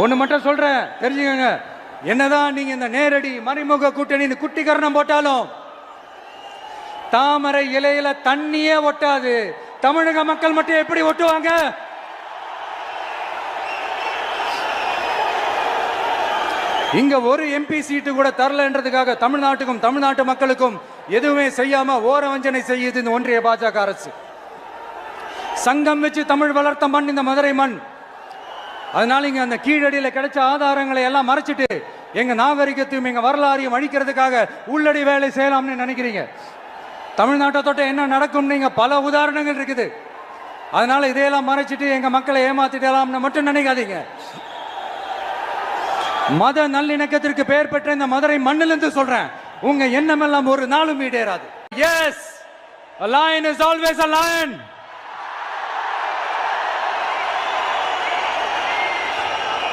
ஒண்ணு மட்டும் சொல்றேன், தெரிஞ்சுக்கங்க. என்னதான் நீங்க இந்த நேரடி மறைமுக கூட்டணி குட்டிகரணம் போட்டாலும் தாமரை இலையில தண்ணியே ஒட்டாது. தமிழக மக்கள் மட்டும் எப்படி ஒட்டுவாங்க? இங்க ஒரு எம்பி சீட்டு கூட தரலன்றதுக்காக தமிழ்நாட்டுக்கும் தமிழ்நாட்டு மக்களுக்கும் எதுவுமே செய்யாம ஓரவஞ்சனை செய்யுது இந்த ஒன்றிய பாஜக அரசு. சங்கம் வச்சு தமிழ் வளர்த்த மண் இந்த மதுரை மண். அதனால இங்க அந்த கீழடியில கிடைச்ச ஆதாரங்களை எல்லாம் மறைச்சிட்டு எங்க நாகரிகத்தையும் எங்க வரலாறையும் அழிக்கிறதுக்காக உள்ளடி வேலை செய்யலாம்னு நினைக்கிறீங்க. தமிழ்நாட்டை தொட்ட என்ன நடக்கும் நீங்க பல உதாரணங்கள் இருக்குது. அதனால இதையெல்லாம் மறைச்சிட்டு எங்க மக்களை ஏமாத்திடலாம்னு மட்டும் நினைக்காதீங்க. மத நல்லிணக்கத்திற்கு பெயர் பெற்ற இந்த மதுரை மண்ணிலிருந்து சொல்றேன், உங்க எண்ணமெல்லாம் ஒரு நாளும் ஈடேறாது. Yes, a lion is always a lion.